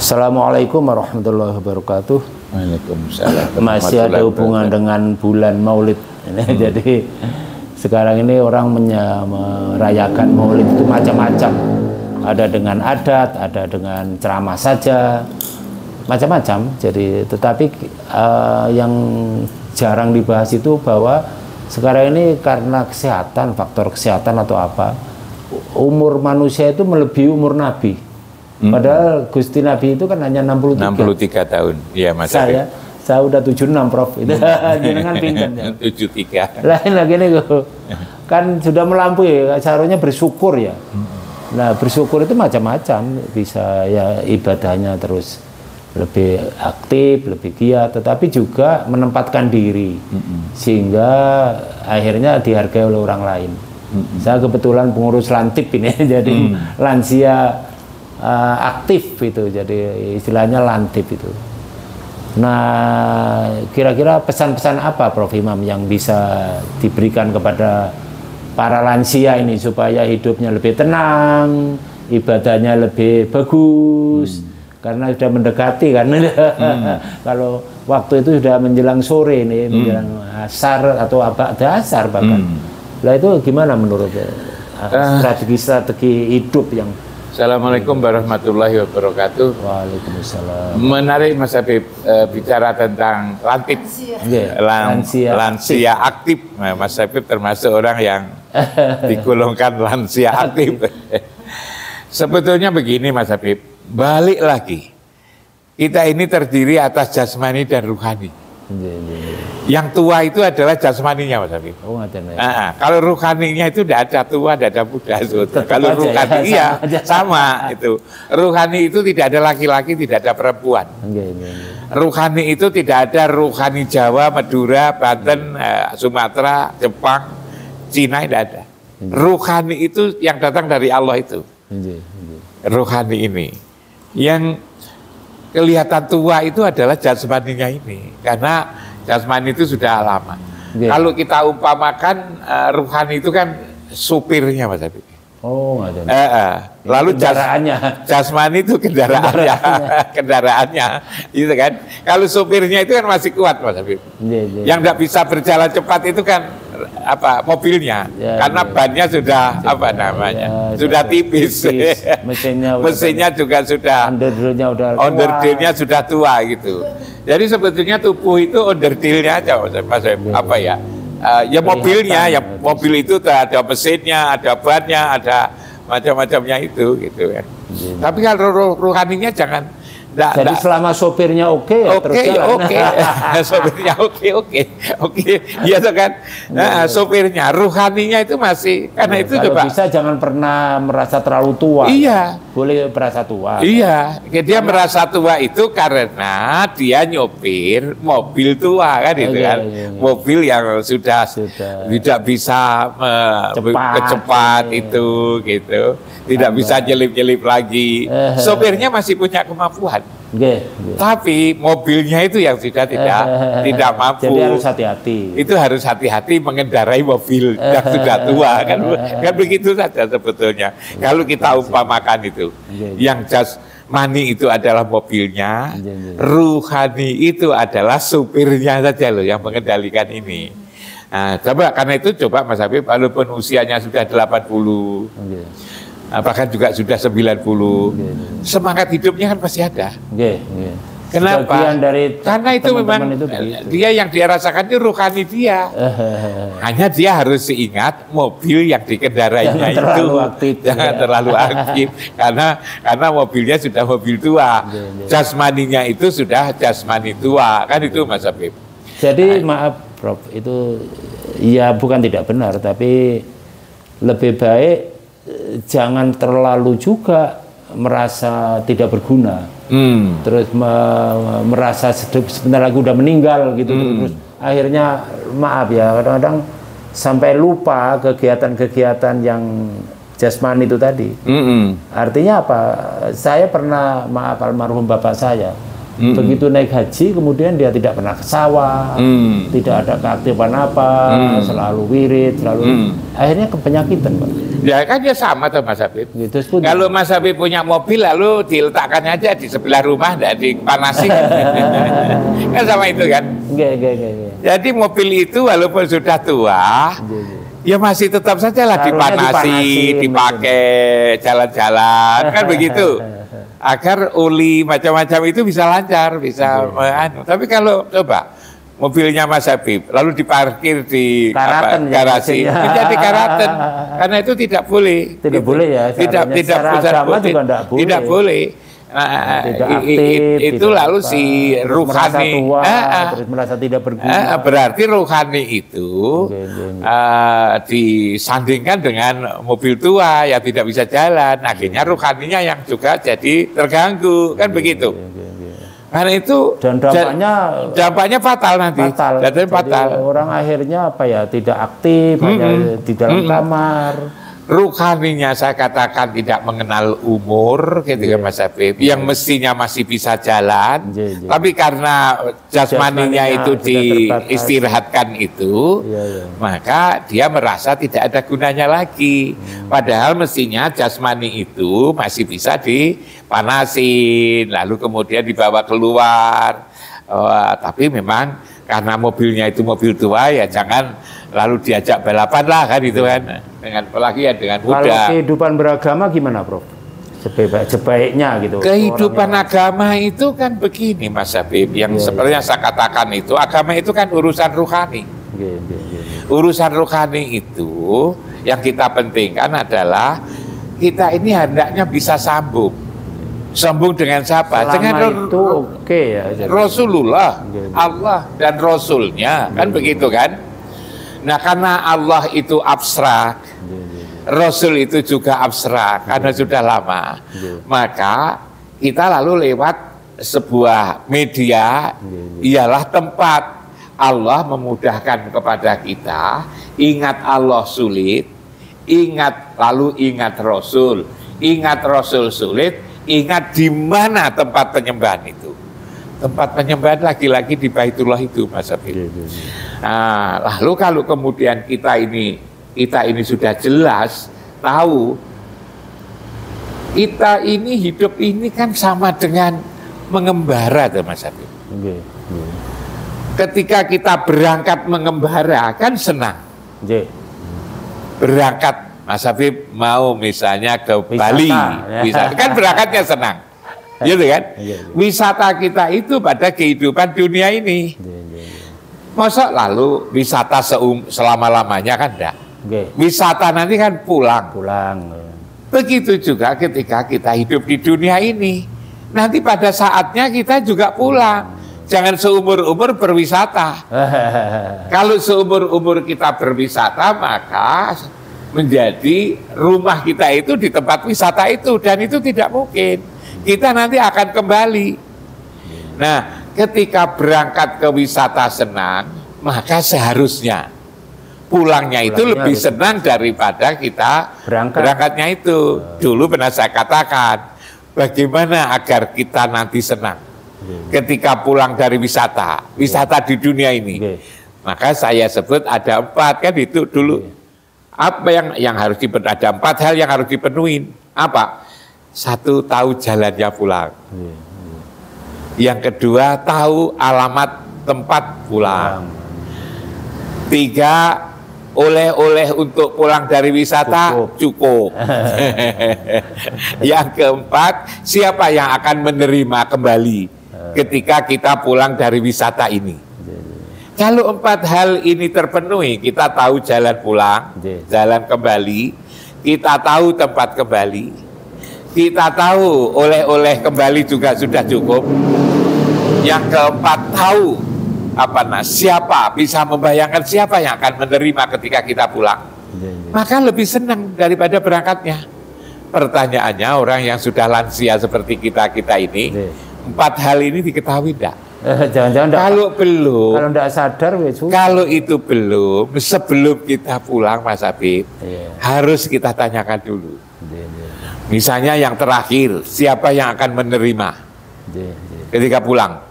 Assalamualaikum warahmatullahi wabarakatuh. Waalaikumsalam. Masih ada hubungan dengan bulan Maulid. Jadi sekarang ini orang merayakan Maulid itu macam-macam. Ada dengan adat, ada dengan ceramah saja, macam-macam. Jadi tetapi yang jarang dibahas itu bahwa sekarang ini karena kesehatan, faktor kesehatan atau apa, umur manusia itu melebihi umur Nabi. Padahal Gusti Nabi itu kan hanya 63 tahun. Iya, Mas. Saya udah 76, Prof. Itu jenengan pinten ya. 73. Lain lagi nih kan sudah melampaui, seharusnya bersyukur ya. Nah, bersyukur itu macam-macam, bisa ya ibadahnya terus lebih aktif, lebih giat, tetapi juga menempatkan diri sehingga akhirnya dihargai oleh orang lain. Saya kebetulan pengurus Lantip ini, jadi lansia aktif itu, jadi istilahnya Lantip itu. Nah, kira-kira pesan-pesan apa Prof Imam yang bisa diberikan kepada para lansia ini supaya hidupnya lebih tenang, ibadahnya lebih bagus, karena sudah mendekati kan. Kalau waktu itu sudah menjelang sore nih, menjelang asar atau apa, ada asar bahkan. Lah itu gimana menurut strategi hidup yang... Assalamualaikum warahmatullahi wabarakatuh. Waalaikumsalam. Menarik Mas Habib bicara tentang Lantip, lansia aktif. Nah, Mas Habib termasuk orang yang digolongkan lansia aktif. Sebetulnya begini Mas Habib, balik lagi, kita ini terdiri atas jasmani dan ruhani. Yang tua itu adalah jasmaninya Mas Habib. Kalau ruhaninya itu tidak ada tua, tidak ada muda. Kalau ruhani ya, sama itu. Ruhani itu tidak ada laki-laki, tidak ada perempuan. Ruhani itu tidak ada ruhani Jawa, Madura, Banten, Sumatera, Jepang, Cina, tidak ada. Ruhani itu yang datang dari Allah itu. Ruhani ini yang kelihatan tua itu adalah jasmaninya ini, karena jasmani itu sudah lama. Kalau kita umpamakan ruhani itu kan supirnya Mas Habib. Oh, ada. Lalu kendaraannya. Jasmani itu kendaraannya, gitu kan. Kalau supirnya itu kan masih kuat Mas Habib. Yang tidak bisa berjalan cepat itu kan apa, mobilnya, karena bannya sudah apa namanya, sudah tipis. Mesinnya juga sudah underdealnya sudah tua gitu. Jadi sebetulnya tubuh itu underdealnya aja Mas Habib, apa ya? Ya mobilnya, ya mobil itu ada mesinnya, ada bannya, ada macam-macamnya itu gitu kan. Tapi kalau ruhaninya jangan. Jadi selama sopirnya oke, terus jalan. Sopirnya oke, iya kan. Nah, sopirnya, ruhaninya itu masih, karena itu kalau coba. Bisa jangan pernah merasa terlalu tua. Iya. Boleh merasa tua. Iya, dia merasa tua itu karena dia nyopir mobil tua kan itu kan. Mobil yang sudah tidak bisa cepat itu gitu. Tidak bisa nyelip-nyelip lagi. Sopirnya masih punya kemampuan. Tapi mobilnya itu yang sudah tidak mampu. Jadi harus hati-hati. Itu harus hati-hati mengendarai mobil yang sudah tua kan begitu saja sebetulnya. Kalau kita umpamakan itu, yang jasmani itu adalah mobilnya, ruhani itu adalah supirnya saja loh yang mengendalikan ini. Nah, coba karena itu coba Mas Habib, walaupun usianya sudah 80. Bahkan juga sudah 90, semangat hidupnya kan masih ada. Kenapa? Karena itu memang itu dia yang dia rasakan itu ruhani dia. Hanya dia harus ingat mobil yang dikendarainya itu jangan terlalu aktif, karena mobilnya sudah mobil tua. Jasmaninya itu sudah jasmani tua, kan itu Mas Habib. Jadi maaf Prof, itu ya bukan tidak benar, tapi lebih baik jangan terlalu juga merasa tidak berguna, terus merasa sebentar lagi udah meninggal gitu, terus akhirnya maaf ya kadang-kadang sampai lupa kegiatan-kegiatan yang jasmani itu tadi. Artinya apa? Saya pernah, maaf almarhum bapak saya, Begitu naik haji, kemudian dia tidak pernah ke sawah, tidak ada keaktifan apa, selalu wirid, selalu akhirnya kepenyakitan, Pak. Ya kan ya sama tuh Mas Habib. Gitu, kalau Mas Habib punya mobil lalu diletakkannya aja di sebelah rumah, tidak dipanasi. Kan sama itu kan. Enggak. Jadi mobil itu walaupun sudah tua, ya masih tetap saja lah dipanasi, dipakai jalan-jalan, kan begitu. Agar oli macam-macam itu bisa lancar, bisa tapi kalau coba mobilnya Mas Habib lalu diparkir di garasi, menjadi karaten, karena itu tidak boleh. Tidak boleh ya. Tidak boleh. Itu lalu si ruhani terus merasa tidak berguna. Berarti ruhani itu disandingkan dengan mobil tua yang tidak bisa jalan, akhirnya ruhaninya yang juga jadi terganggu, kan begitu. Karena itu dan dampaknya fatal nanti. Jadi fatal. Orang akhirnya apa ya, tidak aktif, hanya di dalam kamar. Ruhaninya saya katakan tidak mengenal umur, gitu ya Mas Habib, yang mestinya masih bisa jalan, tapi karena jasmaninya itu diistirahatkan itu, maka dia merasa tidak ada gunanya lagi. Padahal mestinya jasmani itu masih bisa dipanasin, lalu kemudian dibawa keluar. Tapi memang karena mobilnya itu mobil tua, ya jangan lalu diajak balapan lah kan itu kan, dengan apalagi ya dengan mudah. Kalau kehidupan beragama gimana, Prof? Sebaiknya gitu. Kehidupan agama itu kan begini Mas Habib, yang seperti yang saya katakan itu, agama itu kan urusan ruhani. Urusan ruhani itu yang kita pentingkan adalah kita ini hendaknya bisa sambung dengan siapa? Dengan itu ya, Rasulullah, Allah dan Rasulnya, kan begitu kan? Nah, karena Allah itu abstrak, Rasul itu juga abstrak karena sudah lama, maka kita lalu lewat sebuah media, ialah tempat Allah memudahkan kepada kita. Ingat Allah sulit, lalu ingat Rasul sulit, ingat di mana tempat penyembahan itu. Tempat penyembahan lagi-lagi di Baitullah itu, Mas Habib. Nah, lalu kalau kemudian kita ini sudah jelas tahu, kita ini hidup ini kan sama dengan mengembara, tuh Mas Habib. Ketika kita berangkat mengembara kan senang. Berangkat Mas Habib mau misalnya ke Bali, kan berangkatnya senang. Gitu kan? Wisata kita itu pada kehidupan dunia ini. Masa lalu wisata selama-lamanya kan enggak. Wisata nanti kan pulang. Begitu juga ketika kita hidup di dunia ini. Nanti pada saatnya kita juga pulang. Jangan seumur-umur berwisata. Kalau seumur-umur kita berwisata, maka menjadi rumah kita itu di tempat wisata itu, dan itu tidak mungkin. Kita nanti akan kembali. Nah, ketika berangkat ke wisata senang, maka seharusnya pulangnya itu lebih senang daripada kita berangkatnya itu. Dulu pernah saya katakan, bagaimana agar kita nanti senang ketika pulang dari wisata di dunia ini. Maka saya sebut ada 4 kan itu dulu. Apa yang harus dipenuhi? Ada 4 hal yang harus dipenuhi. Apa? 1, tahu jalannya pulang. Yang kedua, tahu alamat tempat pulang. 3, oleh-oleh untuk pulang dari wisata cukup. Yang keempat, siapa yang akan menerima kembali ketika kita pulang dari wisata ini. Kalau 4 hal ini terpenuhi, kita tahu jalan pulang, jalan kembali, kita tahu tempat kembali, kita tahu oleh-oleh kembali juga sudah cukup. Yang keempat, tahu siapa, bisa membayangkan siapa yang akan menerima ketika kita pulang. Maka lebih senang daripada berangkatnya. Pertanyaannya, orang yang sudah lansia seperti kita ini, 4 hal ini diketahui enggak? Jangan-jangan kalau belum, kalau enggak sadar, kalau itu belum, sebelum kita pulang Mas Habib, harus kita tanyakan dulu. Misalnya yang terakhir, siapa yang akan menerima? ketika pulang.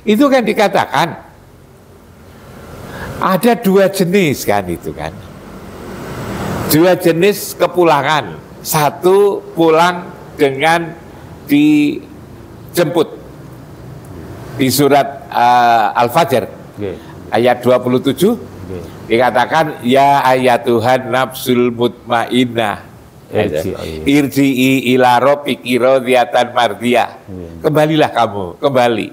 Itu kan dikatakan ada 2 jenis kan itu kan. 2 jenis kepulangan. Satu pulang dengan dijemput. Di surat Al-Fajr ayat 27 dikatakan ya ayatuhan nafsul mutmainnah irji'i ila rabbiki radiyatan mardiyah. Kembalilah kamu, kembali.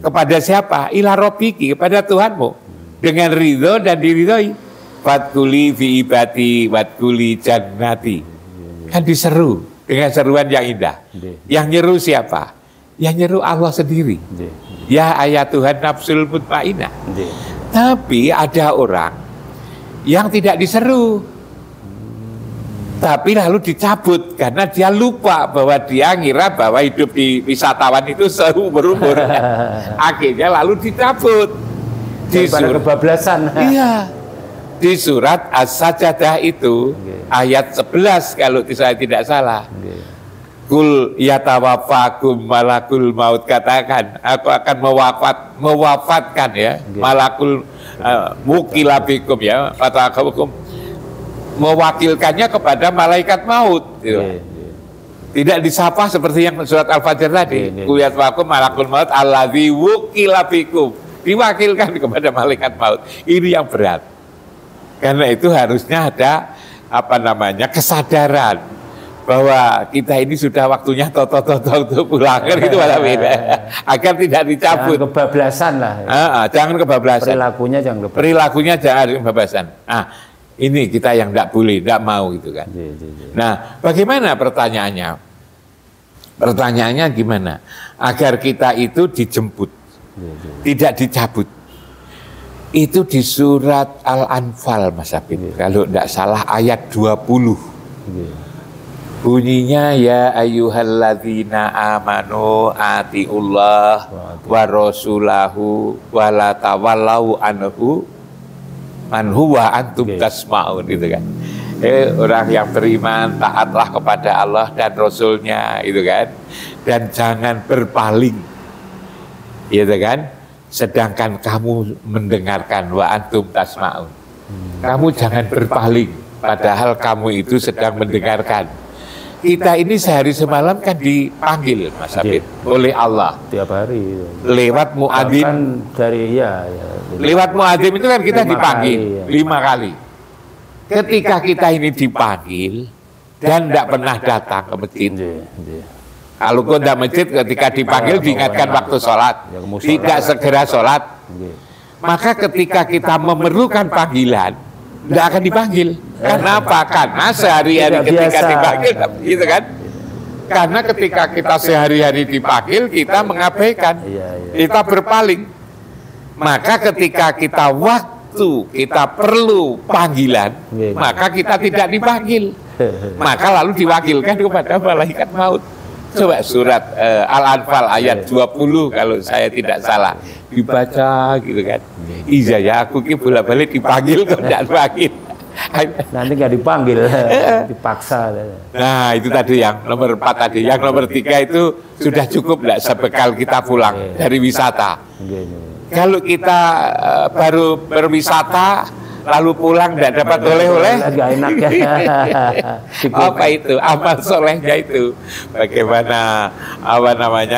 Kepada siapa? Ila rabbiki, kepada Tuhanmu dengan ridho dan diridhoi. Fatkuli fi ibati watkuli jannati. Kan diseru dengan seruan yang indah. Yang nyeru siapa? Yang nyeru Allah sendiri. Ya ayatuhan nafsul mutmainnah. Tapi ada orang yang tidak diseru, tapi lalu dicabut karena dia lupa bahwa dia ngira bahwa hidup di wisatawan itu seumur-umur. Akhirnya lalu dicabut. Di surat kebablasan. Iya. Di surat As-Sajdah itu ayat 11 kalau saya tidak salah. Kul yatawaffakum malakul maut, katakan aku akan mewafatkan ya malakul mukila bikum ya fatakabukum, mewakilkannya kepada malaikat maut gitu. Tidak disapa seperti yang surat Al-Fajr tadi. Kul yatawaffakum malakul maut alladzi wukila bikum, diwakilkan kepada malaikat maut. Ini yang berat. Karena itu harusnya ada kesadaran bahwa kita ini sudah waktunya untuk pulang, kan itu malah beda. Agar tidak dicabut. Jangan kebablasan lah. Jangan kebablasan. Perilakunya jangan kebablasan. Ini kita yang tidak boleh, tidak mau gitu kan. Nah, bagaimana pertanyaannya? Pertanyaannya gimana? Agar kita itu dijemput, tidak dicabut. Itu di surat Al-Anfal, Mas Habib. Kalau tidak salah ayat 20. Bunyinya ya ayyuhalladzina amanu atiullah wa rasulahu wa la tawallau anhu wa antum tasma'un, gitu kan. Orang yang beriman taatlah kepada Allah dan Rasulnya, itu kan, dan jangan berpaling, gitu kan, sedangkan kamu mendengarkan wa antum tasma'un. Kamu jangan berpaling padahal kamu itu sedang mendengarkan. Kita ini sehari semalam kan dipanggil, Mas Habib, oleh Allah tiap hari lewat muadzin. Lewat muadzin itu kan kita dipanggil 5 kali. Ketika kita ini dipanggil dan tidak pernah datang ke masjid, kalau kau tidak masjid, ketika dipanggil diingatkan waktu sholat, tidak segera sholat, maka ketika kita memerlukan panggilan tidak akan dipanggil. Karena apa? Karena sehari-hari ketika dipanggil, gitu kan? Karena ketika kita sehari-hari dipanggil, kita mengabaikan, kita berpaling. Maka ketika kita kita perlu panggilan, maka kita tidak dipanggil. Maka lalu diwakilkan kepada malaikat maut. Coba surat Al-Anfal ayat 20 kalau saya tidak salah. Dibaca gitu kan. Iya ya, aku bolak-balik dipanggil kok tidak dipanggil. Nanti nggak dipanggil, dipaksa. Nah itu tadi yang nomor 4 tadi. Yang nomor 3 itu sudah cukup nggak sebekal kita pulang dari wisata. Kalau kita baru berwisata lalu pulang tidak dapat oleh-oleh, agak enak ya. Apa itu amal solehnya itu? Bagaimana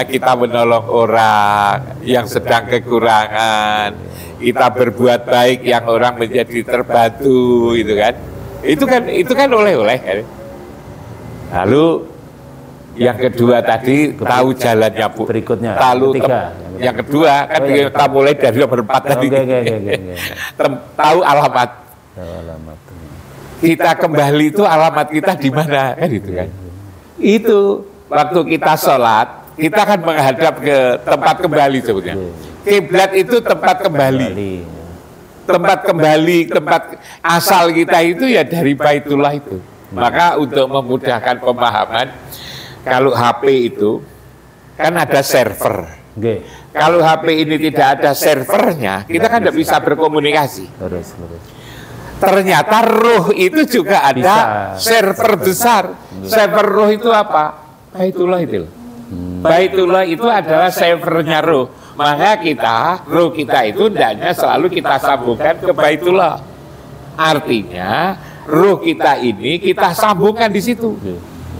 kita menolong orang yang sedang kekurangan, kita berbuat baik yang orang menjadi terbantu, gitu kan? Itu kan oleh-oleh. Lalu yang kedua tadi tahu jalannya, Bu. Berikutnya. Yang kedua kan kita mulai dari nomor 4 tadi. Tahu alamat. Kita kembali itu alamat kita di mana, kan itu kan? Itu waktu kita sholat, kita akan menghadap ke tempat kembali sebetulnya. Kiblat itu tempat kembali. Tempat asal kita itu ya dari Baitullah itu. Maka untuk memudahkan pemahaman, kalau HP itu kan ada server. Kalau HP ini tidak ada servernya, kita kan tidak bisa berkomunikasi. Ternyata ruh itu juga ada server besar. Server ruh itu apa? Baitullah itu. Baitullah itu adalah servernya roh. Maka roh kita itu hendaknya selalu kita sambungkan ke Baitullah. Artinya roh kita ini kita sambungkan di situ.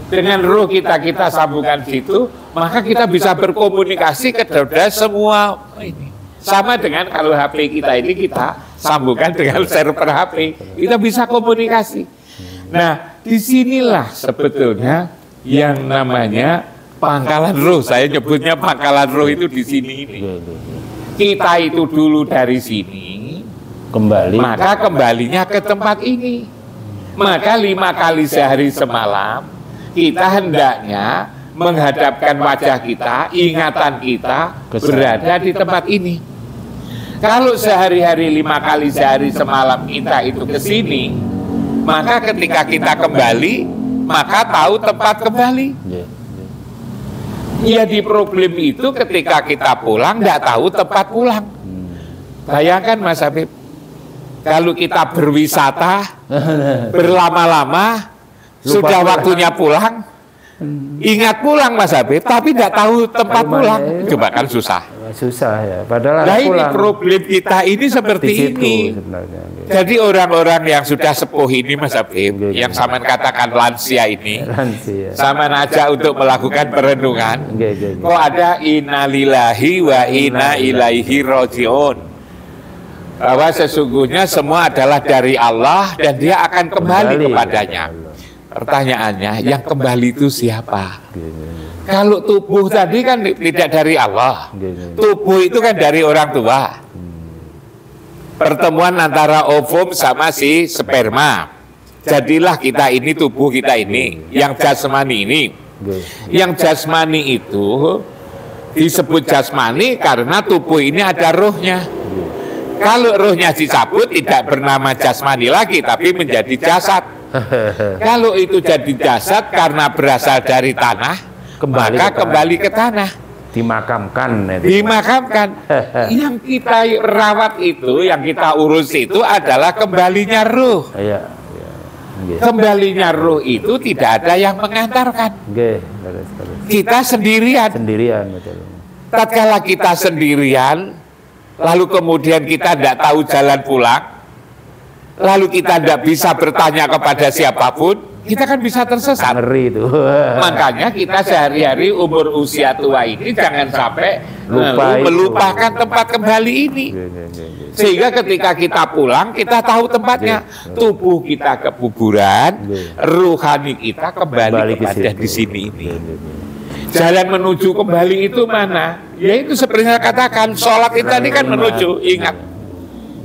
Dengan roh kita sambungkan di situ, maka kita bisa berkomunikasi kepada semua ini. Sama dengan kalau HP kita ini kita sambungkan dengan server HP, kita bisa komunikasi. Nah, disinilah sebetulnya yang namanya pangkalan roh. Saya nyebutnya pangkalan roh itu di sini ini. Kita itu dulu dari sini, maka kembalinya ke tempat ini. Maka 5 kali sehari semalam kita hendaknya menghadapkan wajah kita, ingatan kita berada di tempat ini. Kalau sehari-hari 5 kali sehari semalam kita itu ke sini, maka ketika kita kembali, maka tahu tempat kembali. Ya di problem itu ketika kita pulang, tidak tahu tempat pulang. Bayangkan Mas Habib, kalau kita berwisata, berlama-lama, sudah waktunya pulang, ingat pulang Mas Habib, tapi tidak tahu tempat pulang, coba kan susah. Susah ya, padahal nah ini problem kita ini seperti ini. Sebenarnya. Jadi orang-orang yang sudah sepuh ini Mas Habib, yang sama katakan lansia ini, sama aja untuk melakukan perenungan, kok ada innalillahi wa inna ilaihi rajiun, bahwa sesungguhnya semua adalah dari Allah dan dia akan kembali kepadanya. Pertanyaannya, yang kembali itu siapa? Kalau tubuh tadi kan tidak dari Allah. Tubuh itu kan dari orang tua. Pertemuan antara ovum sama si sperma. Jadilah kita ini, tubuh kita ini, yang jasmani ini. Yang jasmani itu disebut jasmani karena tubuh ini ada rohnya. Kalau rohnya dicabut tidak bernama jasmani lagi, tapi menjadi jasad. Kalau itu jadi jasad karena berasal dari tanah, maka kembali ke tanah, dimakamkan. Yang kita rawat itu, yang kita urus itu adalah kembalinya roh. Kembalinya roh itu tidak ada yang mengantarkan. Kita sendirian. Tatkala kita sendirian, lalu kemudian kita tidak tahu jalan pulang, lalu kita tidak bisa bertanya kepada siapapun, kita kan bisa tersesat. Ngeri itu. Makanya kita sehari-hari umur usia tua ini jangan sampai melupakan tempat kembali ini. Sehingga ketika kita pulang, kita tahu tempatnya. Tubuh kita ke kuburan, ruhani kita kembali kepada di sini ini. Jalan menuju kembali itu mana? Yaitu seperti saya katakan, sholat itu tadi kan menuju,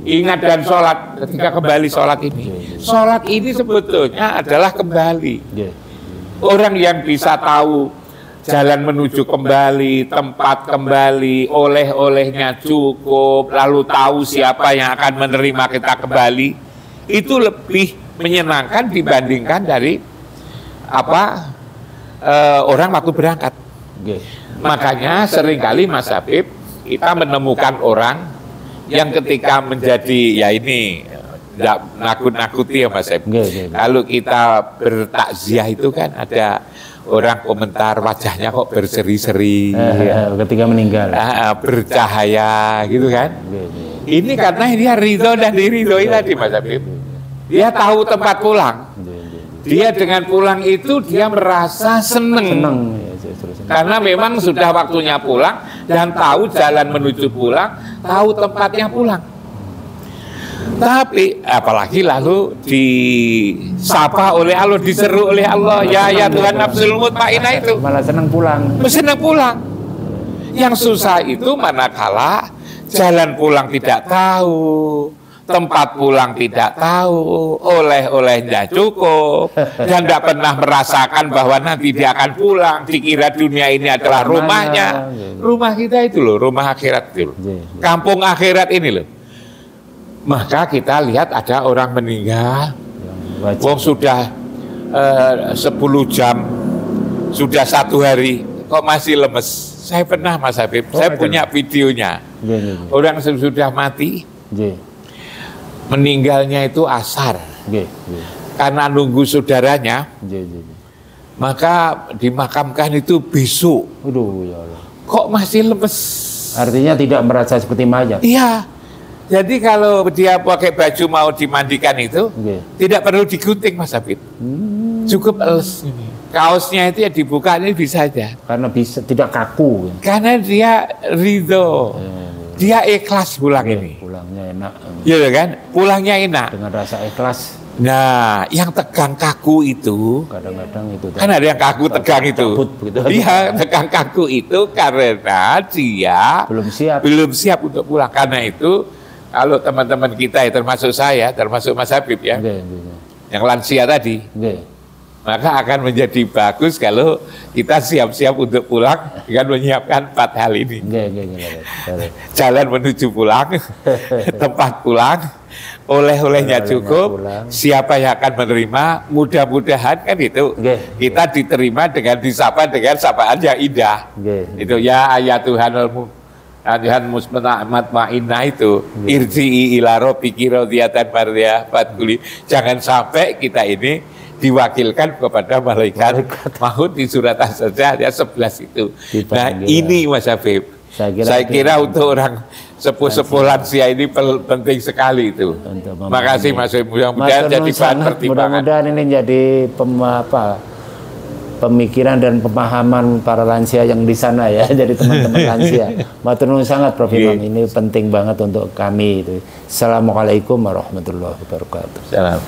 ingat dan sholat ketika kembali sholat ini. Sholat ini sebetulnya adalah kembali. Orang yang bisa tahu jalan menuju kembali, tempat kembali, oleh-olehnya cukup, lalu tahu siapa yang akan menerima kita kembali, itu lebih menyenangkan dibandingkan dari orang waktu berangkat. Makanya seringkali Mas Habib kita menemukan orang yang ketika menjadi tidak nakut-nakuti ya Mas Habib. Kalau kita bertakziah itu kan ada orang komentar wajahnya kok berseri-seri, ketika meninggal, bercahaya gitu kan. Ini karena dia ridho dan diridhoi tadi Mas Habib. Dia tahu tempat pulang. Dia dengan pulang itu dia merasa seneng. Karena memang sudah waktunya pulang dan tahu jalan menuju pulang, tahu tempatnya pulang. Tapi apalagi lalu disapa oleh Allah, diseru oleh Allah, ya Tuhan nafsul mutmainnah itu. Malah senang pulang. Senang pulang. Yang susah itu manakala jalan pulang tidak tahu, tempat pulang tidak tahu, oleh-olehnya cukup, dan tidak pernah merasakan bahwa nanti dia akan pulang, dikira dunia ini adalah rumahnya. Rumah kita itu loh, rumah akhirat itu loh. Kampung akhirat ini loh. Maka kita lihat ada orang meninggal, wong sudah 10 jam, sudah 1 hari, kok masih lemes. Saya pernah Mas Habib, saya punya videonya. Orang sudah mati, meninggalnya itu asar, karena nunggu saudaranya. maka dimakamkan itu besok. Aduh, ya Allah. Kok masih lemes? Artinya tidak merasa seperti mayat. Iya. Jadi kalau dia pakai baju mau dimandikan itu, tidak perlu digunting Mas Habib. Cukup elus ini. Kaosnya itu ya dibuka ini bisa aja. Karena bisa tidak kaku. Karena dia ridho. Dia ikhlas pulang ini. Pulangnya enak. Iya kan? Pulangnya enak. Dengan rasa ikhlas. Nah, yang tegang kaku itu kadang-kadang itu kan ada yang kaku tegang itu. Iya, tegang kaku itu karena dia belum siap untuk pulang. Karena itu kalau teman-teman kita ya, termasuk saya, termasuk Mas Habib ya, yang lansia tadi, maka akan menjadi bagus kalau kita siap-siap untuk pulang dengan menyiapkan 4 hal ini. Jalan menuju pulang, tempat pulang, oleh-olehnya cukup, siapa yang akan menerima, mudah-mudahan kan itu kita diterima dengan disapa dengan sapaan yang indah. Itu ya ayat Tuhan musmena'amat ma'inah itu irji'i ila rabbiki radiyatan mardiyah fatkuli. Jangan sampai kita ini diwakilkan kepada malaikat maut di surat As-Sajdah ayat 11 itu. Nah ini Mas Habib, saya kira untuk orang sepuh-sepuh lansia ini penting sekali itu. Makasih Mas Habib, mudah-mudahan jadi bahan pertimbangan. Mudah-mudahan ini jadi pemikiran dan pemahaman para lansia yang di sana ya, jadi teman-teman lansia. Matur nuwun sangat Prof. Imam, ini penting banget untuk kami itu. Assalamualaikum warahmatullahi wabarakatuh. Salam.